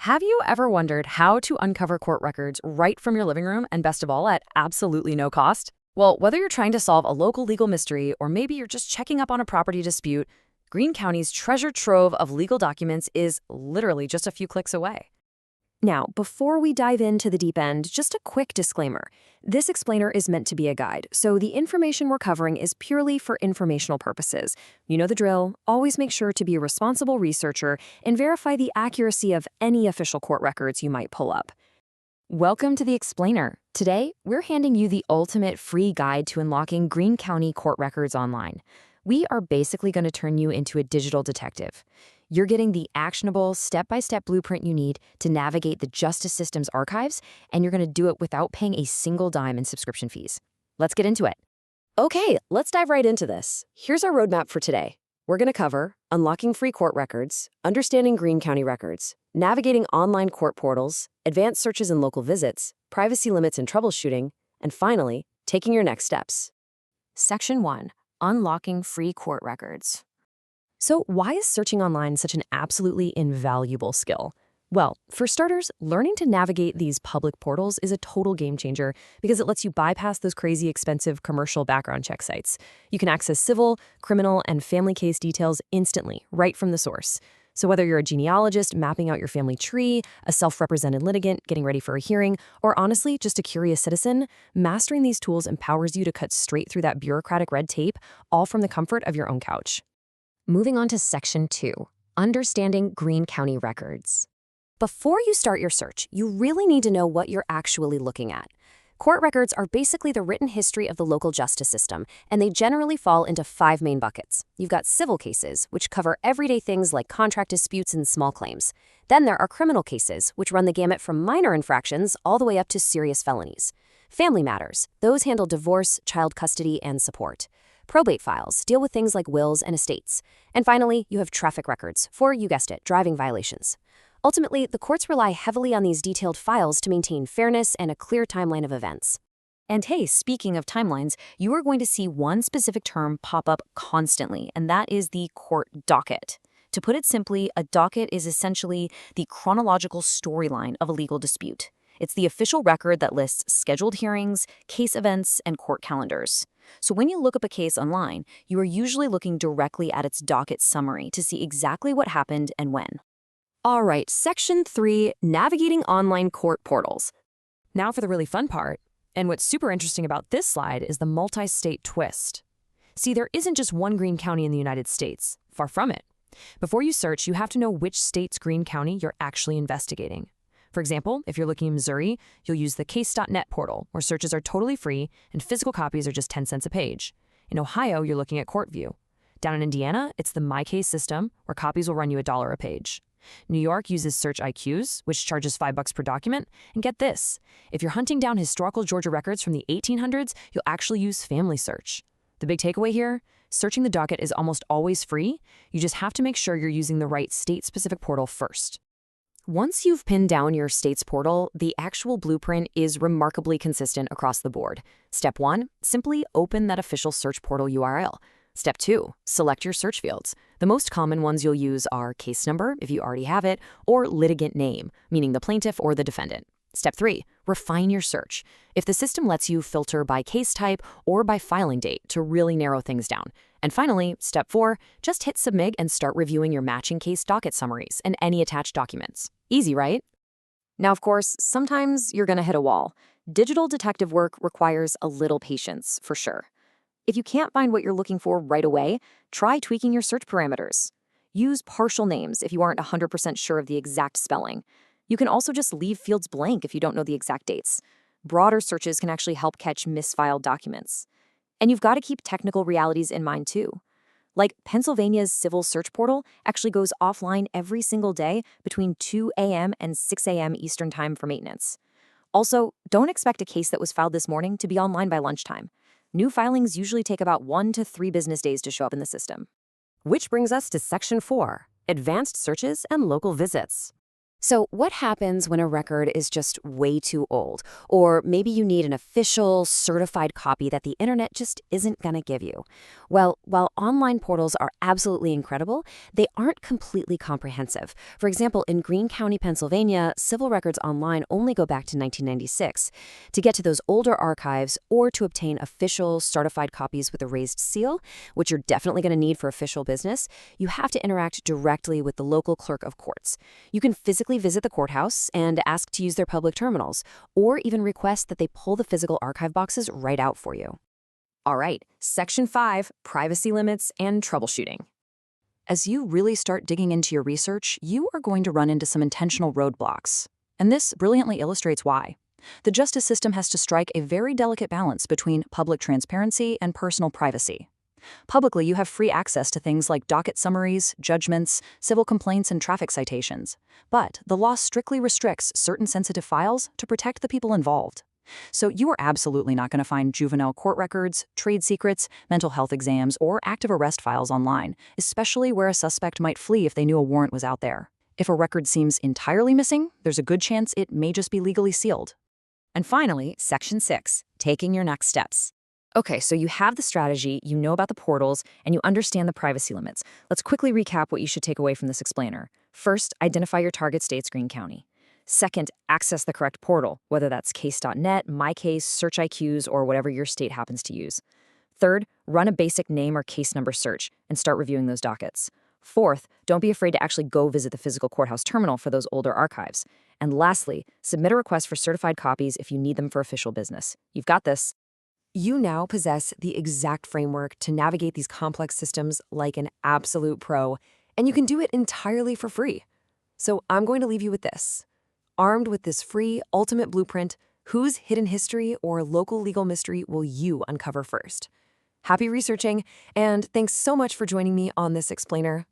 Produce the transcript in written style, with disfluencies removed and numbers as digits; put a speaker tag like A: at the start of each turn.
A: Have you ever wondered how to uncover court records right from your living room and best of all, at absolutely no cost? Well, whether you're trying to solve a local legal mystery or maybe you're just checking up on a property dispute, Greene County's treasure trove of legal documents is literally just a few clicks away.
B: Now, before we dive into the deep end, just a quick disclaimer. This explainer is meant to be a guide, so the information we're covering is purely for informational purposes. You know the drill. Always make sure to be a responsible researcher and verify the accuracy of any official court records you might pull up. Welcome to the explainer. Today, we're handing you the ultimate free guide to unlocking Greene County court records online. We are basically going to turn you into a digital detective. You're getting the actionable, step-by-step blueprint you need to navigate the justice system's archives, and you're going to do it without paying a single dime in subscription fees. Let's get into it. Okay, let's dive right into this. Here's our roadmap for today. We're going to cover unlocking free court records, understanding Greene County records, navigating online court portals, advanced searches and local visits, privacy limits and troubleshooting, and finally, taking your next steps. Section 1. Unlocking free court records. So why is searching online such an absolutely invaluable skill? Well, for starters, learning to navigate these public portals is a total game changer because it lets you bypass those crazy expensive commercial background check sites. You can access civil, criminal, and family case details instantly, right from the source. So whether you're a genealogist mapping out your family tree, a self-represented litigant getting ready for a hearing, or honestly, just a curious citizen, mastering these tools empowers you to cut straight through that bureaucratic red tape, all from the comfort of your own couch. Moving on to Section 2, Understanding Greene County Records. Before you start your search, you really need to know what you're actually looking at. Court records are basically the written history of the local justice system, and they generally fall into 5 main buckets. You've got civil cases, which cover everyday things like contract disputes and small claims. Then there are criminal cases, which run the gamut from minor infractions all the way up to serious felonies. Family matters, those handle divorce, child custody, and support. Probate files deal with things like wills and estates. And finally, you have traffic records for, you guessed it, driving violations. Ultimately, the courts rely heavily on these detailed files to maintain fairness and a clear timeline of events. And hey, speaking of timelines, you are going to see one specific term pop up constantly, and that is the court docket. To put it simply, a docket is essentially the chronological storyline of a legal dispute. It's the official record that lists scheduled hearings, case events, and court calendars. So when you look up a case online, you are usually looking directly at its docket summary to see exactly what happened and when. All right, Section 3, Navigating Online Court Portals. Now for the really fun part. And what's super interesting about this slide is the multi-state twist. See, there isn't just one Greene County in the United States. Far from it. Before you search, you have to know which state's Greene County you're actually investigating. For example, if you're looking in Missouri, you'll use the case.net portal, where searches are totally free and physical copies are just 10 cents a page. In Ohio, you're looking at CourtView. Down in Indiana, it's the MyCase system, where copies will run you $1 a page. New York uses Search IQs, which charges $5 per document. And get this, if you're hunting down historical Georgia records from the 1800s, you'll actually use Family Search. The big takeaway here? Searching the docket is almost always free. You just have to make sure you're using the right state-specific portal first. Once you've pinned down your state's portal, the actual blueprint is remarkably consistent across the board. Step 1, simply open that official search portal URL. Step 2, select your search fields. The most common ones you'll use are case number, if you already have it, or litigant name, meaning the plaintiff or the defendant. Step 3, refine your search. If the system lets you filter by case type or by filing date to really narrow things down. And finally, Step 4, just hit submit and start reviewing your matching case docket summaries and any attached documents. Easy, right? Now, of course, sometimes you're going to hit a wall. Digital detective work requires a little patience, for sure. If you can't find what you're looking for right away, try tweaking your search parameters. Use partial names if you aren't 100% sure of the exact spelling. You can also just leave fields blank if you don't know the exact dates. Broader searches can actually help catch misfiled documents. And you've got to keep technical realities in mind too. Like Pennsylvania's civil search portal actually goes offline every single day between 2 a.m. and 6 a.m. Eastern Time for maintenance. Also, don't expect a case that was filed this morning to be online by lunchtime. New filings usually take about 1 to 3 business days to show up in the system. Which brings us to Section 4, Advanced Searches and Local Visits.
A: So, what happens when a record is just way too old? Or maybe you need an official, certified copy that the internet just isn't going to give you? Well, while online portals are absolutely incredible, they aren't completely comprehensive. For example, in Greene County, Pennsylvania, civil records online only go back to 1996. To get to those older archives or to obtain official, certified copies with a raised seal, which you're definitely going to need for official business, you have to interact directly with the local clerk of courts. You can physically visit the courthouse and ask to use their public terminals, or even request that they pull the physical archive boxes right out for you.
B: All right, Section 5, Privacy Limits and Troubleshooting.
A: As you really start digging into your research, you are going to run into some intentional roadblocks. And this brilliantly illustrates why. The justice system has to strike a very delicate balance between public transparency and personal privacy. Publicly, you have free access to things like docket summaries, judgments, civil complaints, and traffic citations. But the law strictly restricts certain sensitive files to protect the people involved. So you are absolutely not going to find juvenile court records, trade secrets, mental health exams, or active arrest files online, especially where a suspect might flee if they knew a warrant was out there. If a record seems entirely missing, there's a good chance it may just be legally sealed.
B: And finally, Section 6, Taking Your Next Steps. Okay, so you have the strategy, you know about the portals, and you understand the privacy limits. Let's quickly recap what you should take away from this explainer. First, identify your target state's Greene County. Second, access the correct portal, whether that's case.net, MyCase, SearchIQs, or whatever your state happens to use. Third, run a basic name or case number search and start reviewing those dockets. Fourth, don't be afraid to actually go visit the physical courthouse terminal for those older archives. And lastly, submit a request for certified copies if you need them for official business. You've got this. You now possess the exact framework to navigate these complex systems like an absolute pro, and you can do it entirely for free. So I'm going to leave you with this. Armed with this free, ultimate blueprint, whose hidden history or local legal mystery will you uncover first? Happy researching, and thanks so much for joining me on this explainer.